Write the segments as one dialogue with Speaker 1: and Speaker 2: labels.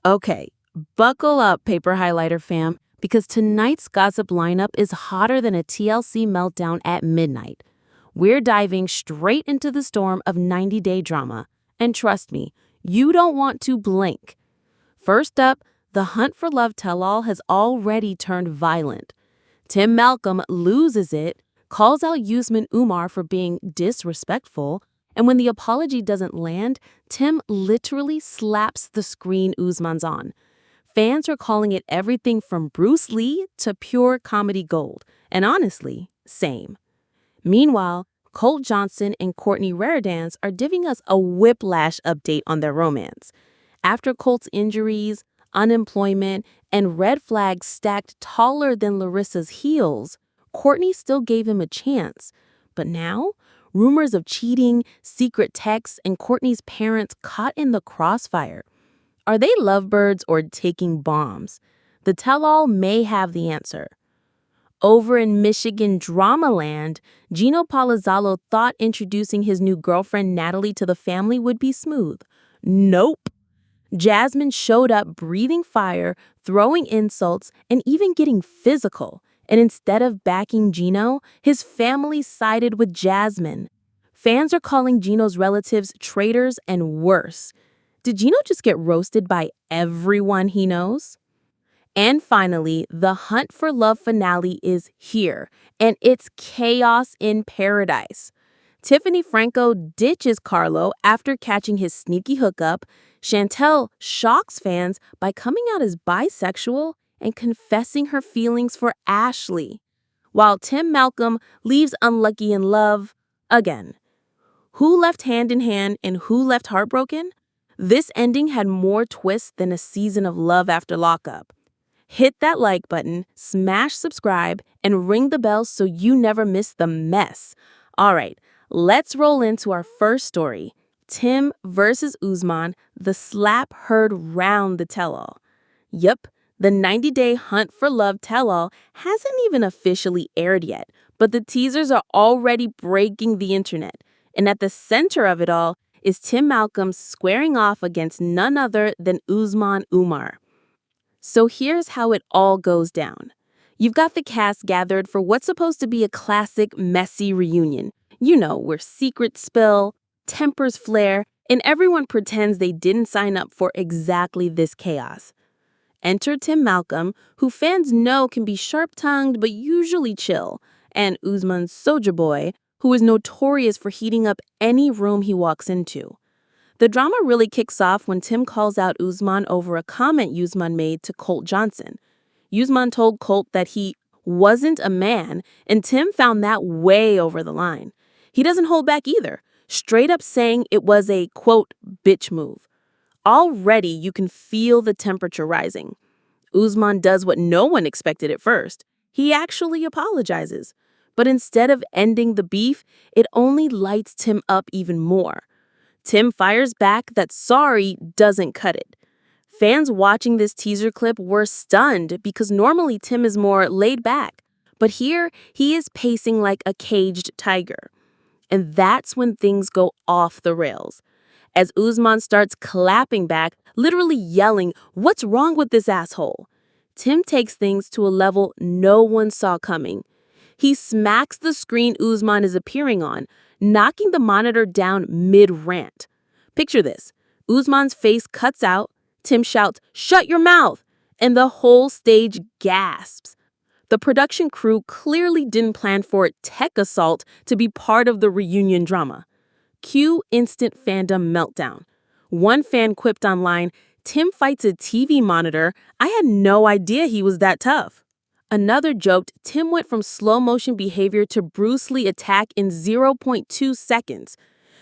Speaker 1: Okay, buckle up, paper highlighter fam, because tonight's gossip lineup is hotter than a TLC meltdown at midnight. We're diving straight into the storm of 90-day drama. And trust me, you don't want to blink. First up, the hunt for love tell-all has already turned violent. Tim Malcolm loses it, calls out Usman Umar for being disrespectful, and when the apology doesn't land, Tim literally slaps the screen Usman's on. Fans are calling it everything from Bruce Lee to pure comedy gold, and honestly, same. Meanwhile, Colt Johnson and Cortney Reardanz are giving us a whiplash update on their romance. After Colt's injuries, unemployment, and red flags stacked taller than Larissa's heels, Courtney still gave him a chance. But now, rumors of cheating, secret texts, and Courtney's parents caught in the crossfire. Are they lovebirds or taking bombs? The tell-all may have the answer. Over in Michigan Dramaland, Gino thought introducing his new girlfriend Natalie to the family would be smooth. Nope. Jasmine showed up breathing fire, throwing insults, and even getting physical. And instead of backing Gino, his family sided with Jasmine. Fans are calling Gino's relatives traitors and worse. Did Gino just get roasted by everyone he knows? And finally, the hunt for love finale is here, and it's chaos in paradise. Tiffany Franco ditches Carlo after catching his sneaky hookup. Chantel shocks fans by coming out as bisexual and confessing her feelings for Ashley, while Tim Malcolm leaves unlucky in love again. Who left hand in hand and who left heartbroken? This ending had more twists than a season of Love After Lockup. Hit that like button, smash subscribe, and ring the bell so you never miss the mess. All right, let's roll into our first story. Tim versus Usman, the slap heard round the tell-all. Yup, the 90-day hunt for love tell-all hasn't even officially aired yet, but the teasers are already breaking the internet. And at the center of it all is Tim Malcolm squaring off against none other than Usman Umar. So here's how it all goes down. You've got the cast gathered for what's supposed to be a classic messy reunion. You know, where secrets spill, tempers flare, and everyone pretends they didn't sign up for exactly this chaos. Enter Tim Malcolm, who fans know can be sharp-tongued but usually chill, and Usman's Soulja Boy, who is notorious for heating up any room he walks into. The drama really kicks off when Tim calls out Usman over a comment Usman made to Colt Johnson. Usman told Colt that he wasn't a man, and Tim found that way over the line. He doesn't hold back either, straight up saying it was a, quote, bitch move. Already, you can feel the temperature rising. Usman does what no one expected at first. He actually apologizes. But instead of ending the beef, it only lights Tim up even more. Tim fires back that sorry doesn't cut it. Fans watching this teaser clip were stunned because normally Tim is more laid back. But here, he is pacing like a caged tiger. And that's when things go off the rails. As Usman starts clapping back, literally yelling, "What's wrong with this asshole?" Tim takes things to a level no one saw coming. He smacks the screen Usman is appearing on, knocking the monitor down mid-rant. Picture this. Usman's face cuts out, Tim shouts, "Shut your mouth!" and the whole stage gasps. The production crew clearly didn't plan for tech assault to be part of the reunion drama. Cue instant fandom meltdown. One fan quipped online, "Tim fights a TV monitor. I had no idea he was that tough." Another joked Tim went from slow-motion behavior to Bruce Lee attack in 0.2 seconds.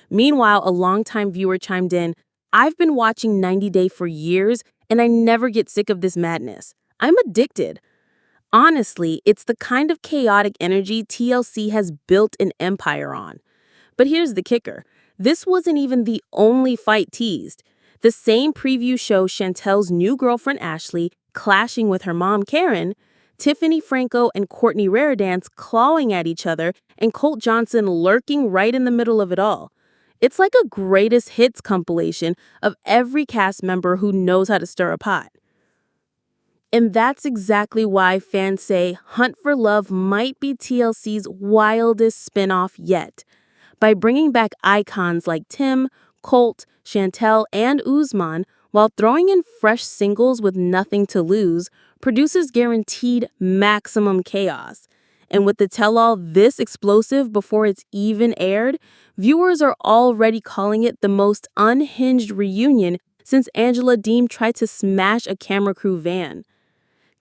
Speaker 1: Meanwhile, a longtime viewer chimed in, "I've been watching 90 Day for years, and I never get sick of this madness. I'm addicted." Honestly, it's the kind of chaotic energy TLC has built an empire on. But here's the kicker. This wasn't even the only fight teased. The same preview shows Chantel's new girlfriend Ashley clashing with her mom Karen, Tiffany Franco and Courtney Reardanz clawing at each other, and Colt Johnson lurking right in the middle of it all. It's like a greatest hits compilation of every cast member who knows how to stir a pot. And that's exactly why fans say Hunt for Love might be TLC's wildest spinoff yet. By bringing back icons like Tim, Colt, Chantel, and Usman, while throwing in fresh singles with nothing to lose, producers guaranteed maximum chaos. And with the tell-all this explosive before it's even aired, viewers are already calling it the most unhinged reunion since Angela Deem tried to smash a camera crew van.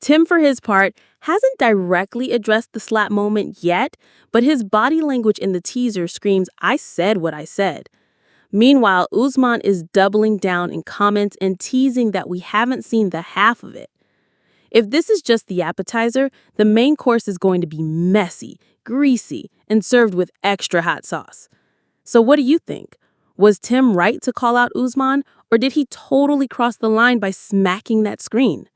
Speaker 1: Tim, for his part, hasn't directly addressed the slap moment yet, but his body language in the teaser screams, "I said what I said." Meanwhile, Usman is doubling down in comments and teasing that we haven't seen the half of it. If this is just the appetizer, the main course is going to be messy, greasy, and served with extra hot sauce. So what do you think? Was Tim right to call out Usman, or did he totally cross the line by smacking that screen?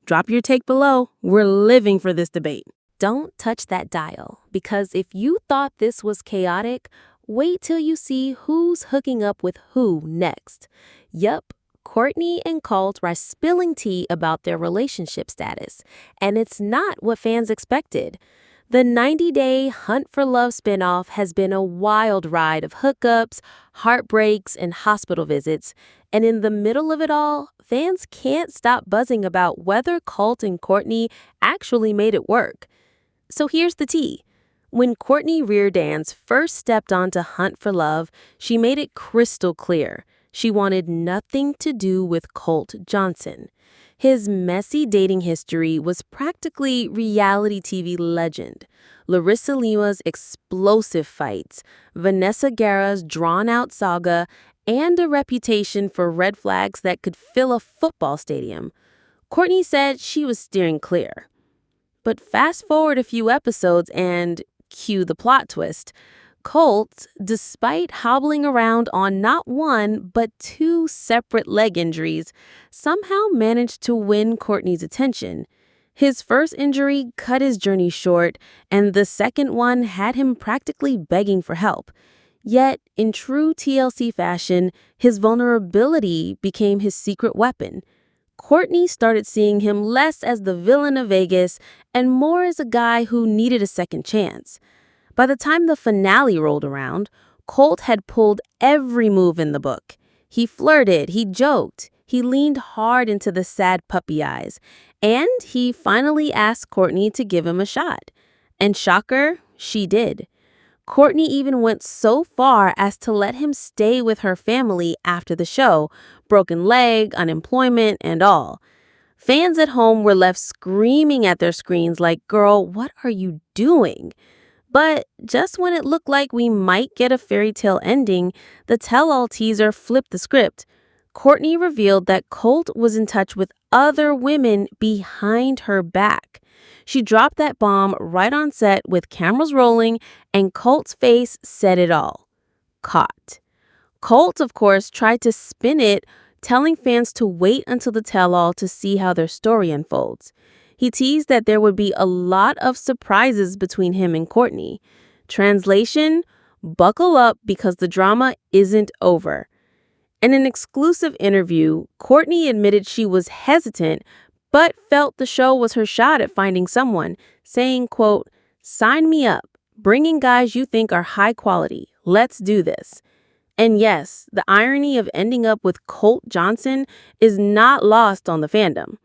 Speaker 1: Drop your take below. We're living for this debate. Don't touch that dial, because if you thought this was chaotic, wait till you see who's hooking up with who next. Yup, Courtney and Colt are spilling tea about their relationship status, and it's not what fans expected. The 90-day Hunt for Love spinoff has been a wild ride of hookups, heartbreaks, and hospital visits, and in the middle of it all, fans can't stop buzzing about whether Colt and Courtney actually made it work. So here's the tea. When Cortney Reardanz first stepped onto Hunt for Love, she made it crystal clear. She wanted nothing to do with Colt Johnson. His messy dating history was practically reality TV legend. Larissa Lima's explosive fights, Vanessa Guerra's drawn-out saga, and a reputation for red flags that could fill a football stadium. Courtney said she was steering clear. But fast forward a few episodes and cue the plot twist. Colt, despite hobbling around on not one, but two separate leg injuries, somehow managed to win Courtney's attention. His first injury cut his journey short, and the second one had him practically begging for help. Yet, in true TLC fashion, his vulnerability became his secret weapon. Courtney started seeing him less as the villain of Vegas and more as a guy who needed a second chance. By the time the finale rolled around, Colt had pulled every move in the book. He flirted, he joked, he leaned hard into the sad puppy eyes, and he finally asked Courtney to give him a shot. And shocker, she did. Courtney even went so far as to let him stay with her family after the show, broken leg, unemployment, and all. Fans at home were left screaming at their screens like, "Girl, what are you doing?" But just when it looked like we might get a fairy tale ending, the tell-all teaser flipped the script. Courtney revealed that Colt was in touch with other women behind her back. She dropped that bomb right on set with cameras rolling, and Colt's face said it all. Caught. Colt, of course, tried to spin it, telling fans to wait until the tell-all to see how their story unfolds. He teased that there would be a lot of surprises between him and Courtney. Translation, buckle up because the drama isn't over. In an exclusive interview, Courtney admitted she was hesitant, but felt the show was her shot at finding someone, saying, quote, "Sign me up, bringing guys you think are high quality. Let's do this." And yes, the irony of ending up with Colt Johnson is not lost on the fandom.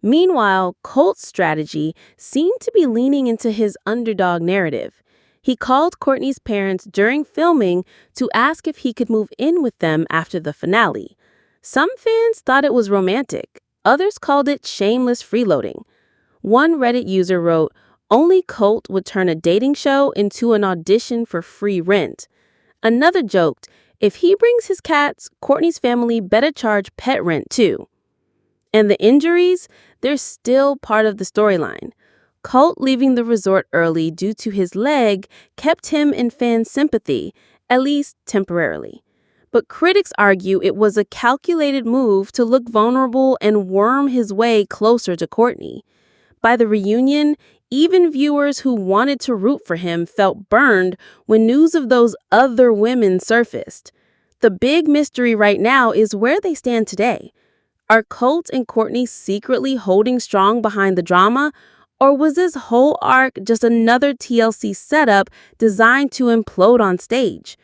Speaker 1: Meanwhile, Colt's strategy seemed to be leaning into his underdog narrative. He called Courtney's parents during filming to ask if he could move in with them after the finale. Some fans thought it was romantic. Others called it shameless freeloading. One Reddit user wrote, "Only Colt would turn a dating show into an audition for free rent." Another joked, "If he brings his cats, Courtney's family better charge pet rent too." And the injuries, they're still part of the storyline. Colt leaving the resort early due to his leg kept him in fan sympathy, at least temporarily. But critics argue it was a calculated move to look vulnerable and worm his way closer to Courtney. By the reunion, even viewers who wanted to root for him felt burned when news of those other women surfaced. The big mystery right now is where they stand today. Are Colt and Courtney secretly holding strong behind the drama? Or was this whole arc just another TLC setup designed to implode on stage?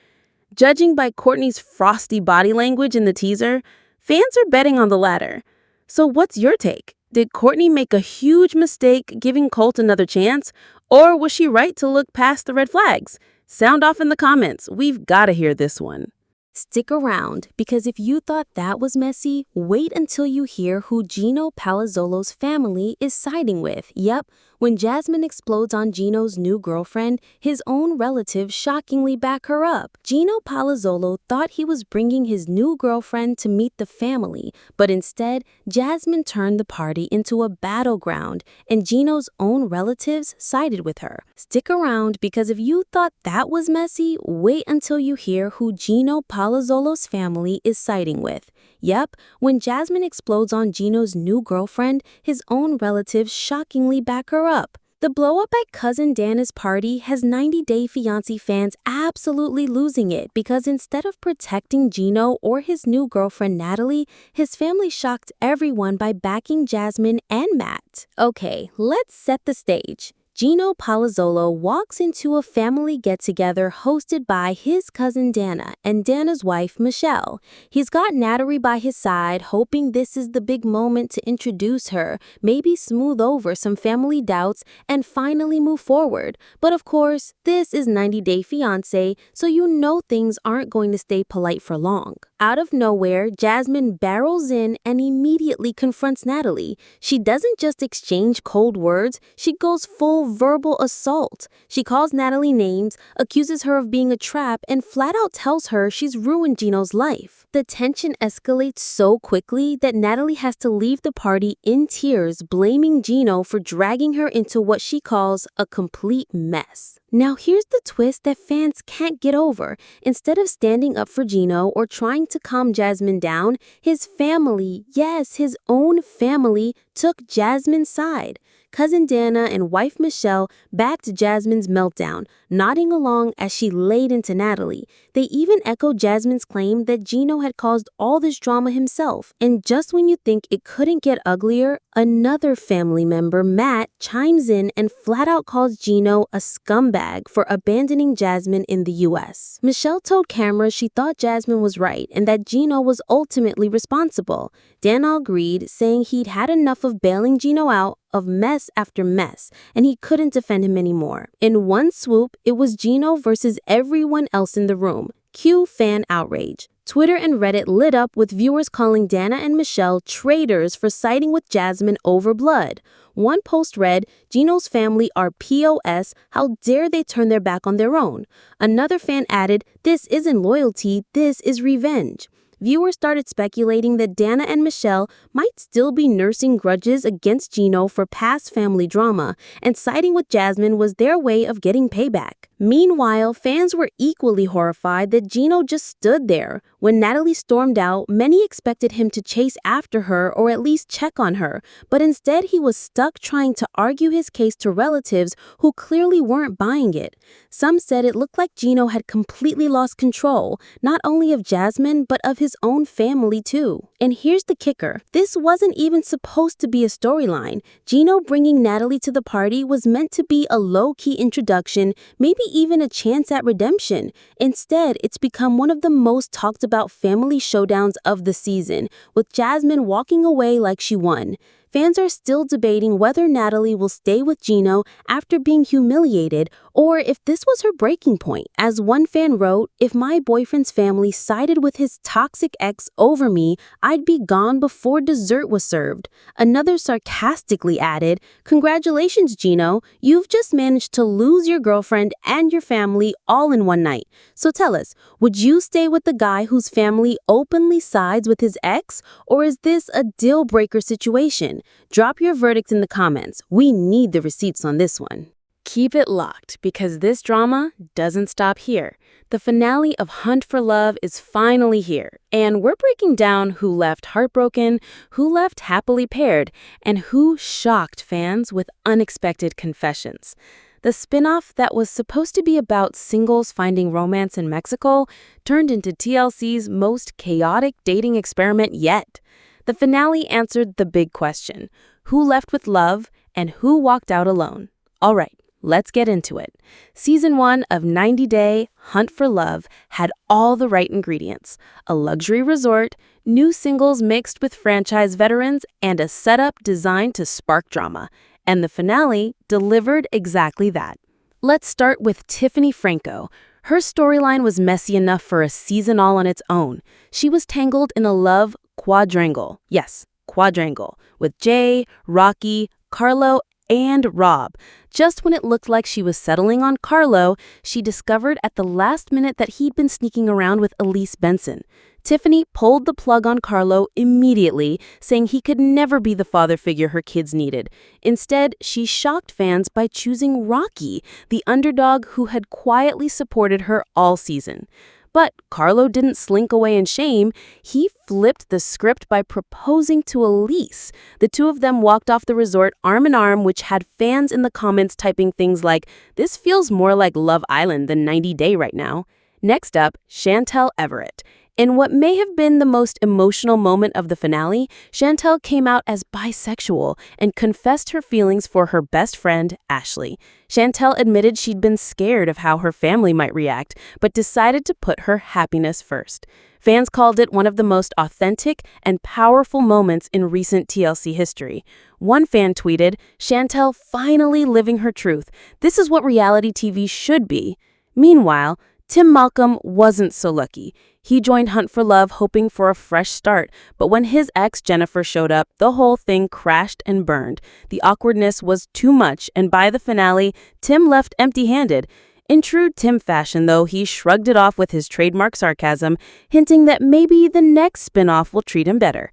Speaker 1: Judging by Courtney's frosty body language in the teaser, fans are betting on the latter. So what's your take? Did Courtney make a huge mistake giving Colt another chance? Or was she right to look past the red flags? Sound off in the comments. We've got to hear this one. Stick around, because if you thought that was messy, wait until you hear who Gino Palazzolo's family is siding with. Yep, when Jasmine explodes on Gino's new girlfriend, his own relatives shockingly back her up. Gino Palazzolo thought he was bringing his new girlfriend to meet the family, but instead, Jasmine turned the party into a battleground, and Gino's own relatives sided with her. Stick around, because if you thought that was messy, wait until you hear who Gino Palazzolo's family is siding with. Yep, when Jasmine explodes on Gino's new girlfriend, his own relatives shockingly back her up. The blow-up at Cousin Dana's party has 90 Day Fiance fans absolutely losing it, because instead of protecting Gino or his new girlfriend Natalie, his family shocked everyone by backing Jasmine and Matt. Okay, let's set the stage. Gino Palazzolo walks into a family get-together hosted by his cousin Dana and Dana's wife, Michelle. He's got Natalie by his side, hoping this is the big moment to introduce her, maybe smooth over some family doubts, and finally move forward. But of course, this is 90 Day Fiance, so you know things aren't going to stay polite for long. Out of nowhere, Jasmine barrels in and immediately confronts Natalie. She doesn't just exchange cold words, she goes full verbal assault. She calls Natalie names, accuses her of being a trap, and flat out tells her she's ruined Gino's life. The tension escalates so quickly that Natalie has to leave the party in tears, blaming Gino for dragging her into what she calls a complete mess. Now here's the twist that fans can't get over. Instead of standing up for Gino or trying to calm Jasmine down, his family, yes, his own family, took Jasmine's side. Cousin Dana and wife Michelle backed Jasmine's meltdown, nodding along as she laid into Natalie. They even echoed Jasmine's claim that Gino had caused all this drama himself. And just when you think it couldn't get uglier, another family member, Matt, chimes in and flat out calls Gino a scumbag for abandoning Jasmine in the US. Michelle told cameras she thought Jasmine was right and that Gino was ultimately responsible. Dana agreed, saying he'd had enough of bailing Gino out of mess after mess, and he couldn't defend him anymore. In one swoop, it was Gino versus everyone else in the room. Cue fan outrage. Twitter and Reddit lit up with viewers calling Dana and Michelle traitors for siding with Jasmine over blood. One post read, "Gino's family are POS, how dare they turn their back on their own?" Another fan added, "This isn't loyalty, this is revenge." Viewers started speculating that Dana and Michelle might still be nursing grudges against Gino for past family drama, and siding with Jasmine was their way of getting payback. Meanwhile, fans were equally horrified that Gino just stood there. When Natalie stormed out, many expected him to chase after her or at least check on her, but instead he was stuck trying to argue his case to relatives who clearly weren't buying it. Some said it looked like Gino had completely lost control, not only of Jasmine, but of his own family too. And here's the kicker. This wasn't even supposed to be a storyline. Gino bringing Natalie to the party was meant to be a low-key introduction, maybe even a chance at redemption. Instead, it's become one of the most talked about family showdowns of the season, with Jasmine walking away like she won. Fans are still debating whether Natalie will stay with Gino after being humiliated or if this was her breaking point. As one fan wrote, "If my boyfriend's family sided with his toxic ex over me, I'd be gone before dessert was served." Another sarcastically added, "Congratulations, Gino. You've just managed to lose your girlfriend and your family all in one night. So tell us, would you stay with the guy whose family openly sides with his ex, or is this a deal-breaker situation? Drop your verdict in the comments. We need the receipts on this one." Keep it locked, because this drama doesn't stop here. The finale of Hunt for Love is finally here, and we're breaking down who left heartbroken, who left happily paired, and who shocked fans with unexpected confessions. The spinoff that was supposed to be about singles finding romance in Mexico turned into TLC's most chaotic dating experiment yet. The finale answered the big question: who left with love and who walked out alone? All right, let's get into it. Season 1 of 90 Day Hunt for Love had all the right ingredients: a luxury resort, new singles mixed with franchise veterans, and a setup designed to spark drama. And the finale delivered exactly that. Let's start with Tiffany Franco. Her storyline was messy enough for a season all on its own. She was tangled in a love quadrangle. Yes, quadrangle. With Jay, Rocky, Carlo, and Rob. Just when it looked like she was settling on Carlo, she discovered at the last minute that he'd been sneaking around with Elise Benson. Tiffany pulled the plug on Carlo immediately, saying he could never be the father figure her kids needed. Instead, she shocked fans by choosing Rocky, the underdog who had quietly supported her all season. But Carlo didn't slink away in shame. He flipped the script by proposing to Elise. The two of them walked off the resort arm in arm, which had fans in the comments typing things like, "This feels more like Love Island than 90 Day right now." Next up, Chantel Everett. In what may have been the most emotional moment of the finale, Chantel came out as bisexual and confessed her feelings for her best friend, Ashley. Chantel admitted she'd been scared of how her family might react, but decided to put her happiness first. Fans called it one of the most authentic and powerful moments in recent TLC history. One fan tweeted, "Chantel finally living her truth. This is what reality TV should be." Meanwhile, Tim Malcolm wasn't so lucky. He joined Hunt for Love hoping for a fresh start, but when his ex Jennifer showed up, the whole thing crashed and burned. The awkwardness was too much, and by the finale, Tim left empty-handed. In true Tim fashion, though, he shrugged it off with his trademark sarcasm, hinting that maybe the next spinoff will treat him better.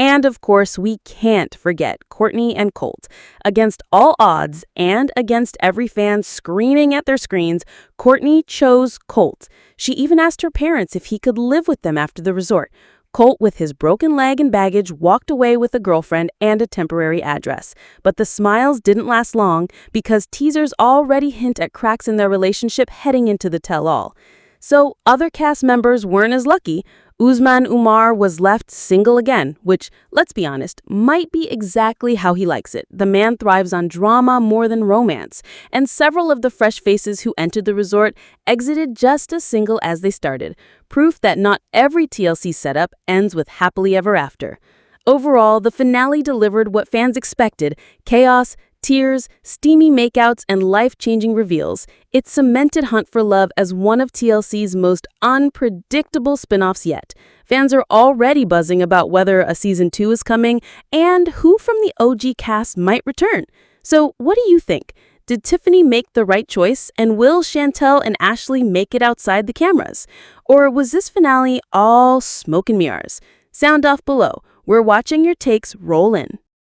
Speaker 1: And of course, we can't forget Courtney and Colt. Against all odds and against every fan screaming at their screens, Courtney chose Colt. She even asked her parents if he could live with them after the resort. Colt, with his broken leg and baggage, walked away with a girlfriend and a temporary address. But the smiles didn't last long because teasers already hint at cracks in their relationship heading into the tell-all. So other cast members weren't as lucky. Usman was left single again, which, let's be honest, might be exactly how he likes it. The man thrives on drama more than romance, and several of the fresh faces who entered the resort exited just as single as they started, proof that not every TLC setup ends with happily ever after. Overall, the finale delivered what fans expected: chaos, tears, steamy makeouts, and life-changing reveals. It cemented Hunt for Love as one of TLC's most unpredictable spinoffs yet. Fans are already buzzing about whether a season 2 is coming and who from the OG cast might return. So what do you think? Did Tiffany make the right choice, and will Chantel and Ashley make it outside the cameras? Or was this finale all smoke and mirrors? Sound off below. We're watching your takes roll in.